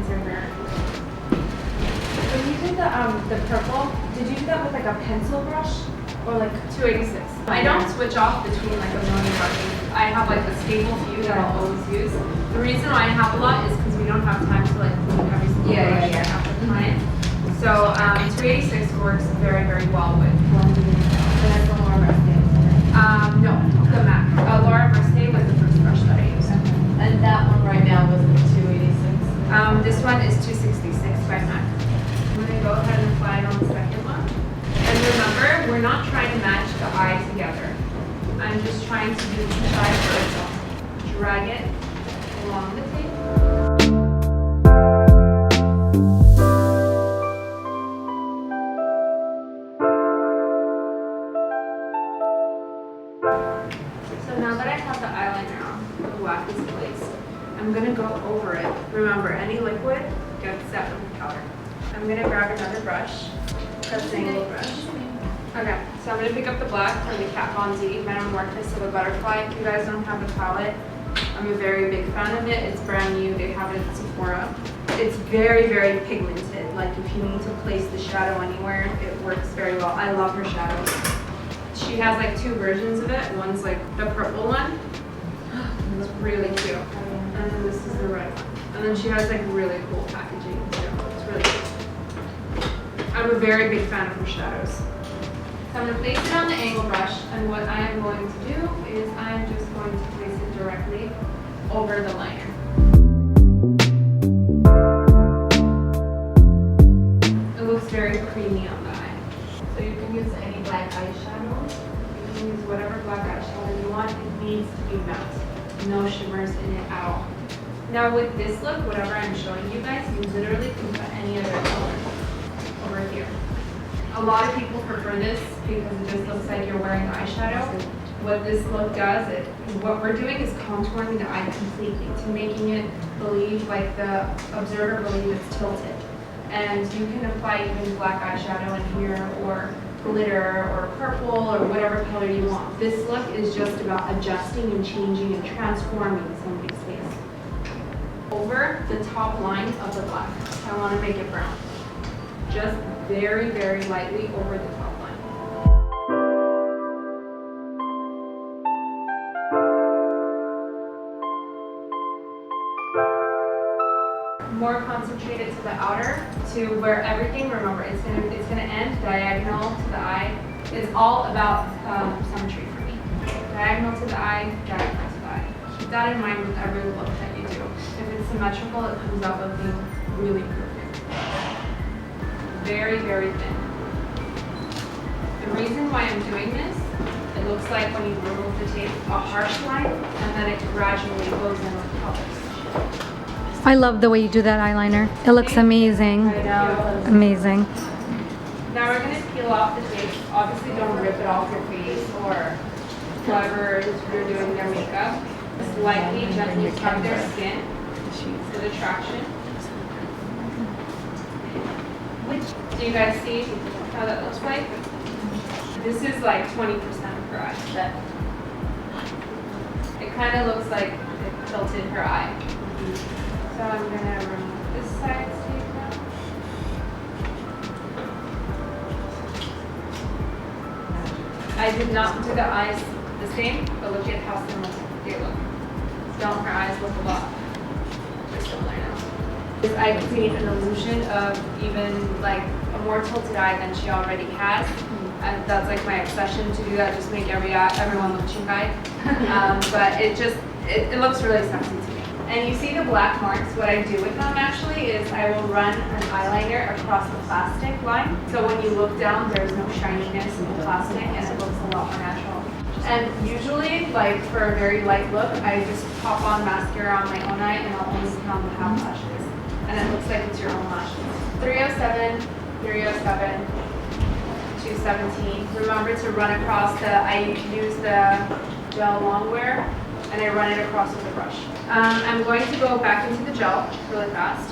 your hair. When you did the purple, did you do that with like a pencil brush or like 286? I don't switch off between like a million brushes. I have like a stable few that I'll always use. The reason why I have a lot is because we don't have time to like clean every single brush at the time. So 286 works very, very well with. And that's the Laura Mercier. No, the MAC. Laura Mercier was the first brush that I used. And that one right now was the 286. This one is 266 by MAC. I'm going to go ahead and apply it on the second one. And remember, we're not trying to match the eye together. I'm just trying to do each eye for itself. Drag it along the tape. So now that I have the eyeliner on, the black is placed, I'm going to go over it. Remember, any liquid gets set with the powder. I'm going to grab another brush, a single brush. Okay, so I'm going to pick up the black from the Kat Von D Metamorphosis of a Butterfly. If you guys don't have the palette, I'm a very big fan of it. It's brand new. They have it at Sephora. It's very, very pigmented. Like if you need to place the shadow anywhere, it works very well. I love her shadows. She has like two versions of it. One's like the purple one. It's really cute. And then this is the red one. And then she has like really cool packaging too. It's really cool. I'm a very big fan of her shadows. So I'm going to place it on the angle brush, and what I am going to do is I'm just going to place it directly over the liner. It looks very creamy on the eye. So you can use any black eyeshadow. You can use whatever black eyeshadow you want. It needs to be matte. No shimmers in it at all. Now with this look, whatever I'm showing you guys, you literally can put any other color over here. A lot of people prefer this because it just looks like you're wearing eyeshadow. What this look does, what we're doing is contouring the eye completely to making it believe, like the observer believe it's tilted. And you can apply even black eyeshadow in here or glitter or purple or whatever color you want. This look is just about adjusting and changing and transforming somebody's face. Over the top line of the black, I want to make it brown. Just very, very lightly over the top line. More concentrated to the outer, to where everything, remember, it's gonna end diagonal to the eye. It's all about symmetry for me. Diagonal to the eye, diagonal to the eye. Keep that in mind with every look that you do. If it's symmetrical, it comes out looking really perfect. Very, very thin. The reason why I'm doing this, it looks like when you remove the tape, a harsh line, and then it gradually goes in with colors. I love the way you do that eyeliner. It looks amazing. I know. Amazing. Now we're going to peel off the tape. Obviously don't rip it off your face or whoever you're doing their makeup. Slightly, gently scrub their skin with a traction. Do you guys see how that looks like? This is like 20% of her eye. It kind of looks like it tilted her eye. So I'm going to remove this side tape now. I did not do the eyes the same, but look at how similar they look. Don't her eyes look a lot similar now. I create an illusion of even like a more tilted eye than she already has. And that's like my obsession to do that, just make everyone look chink-eyed. But it looks really sexy to me. And you see the black marks, what I do with them actually is I will run an eyeliner across the plastic line. So when you look down, there's no shininess in the plastic and it looks a lot more natural. And usually, like for a very light look, I just pop on mascara on my own eye and I'll only count the half lashes. And it looks like it's your own lashes. 307, 307, 217. Remember to run across I use the gel longwear and I run it across with the brush. I'm going to go back into the gel really fast.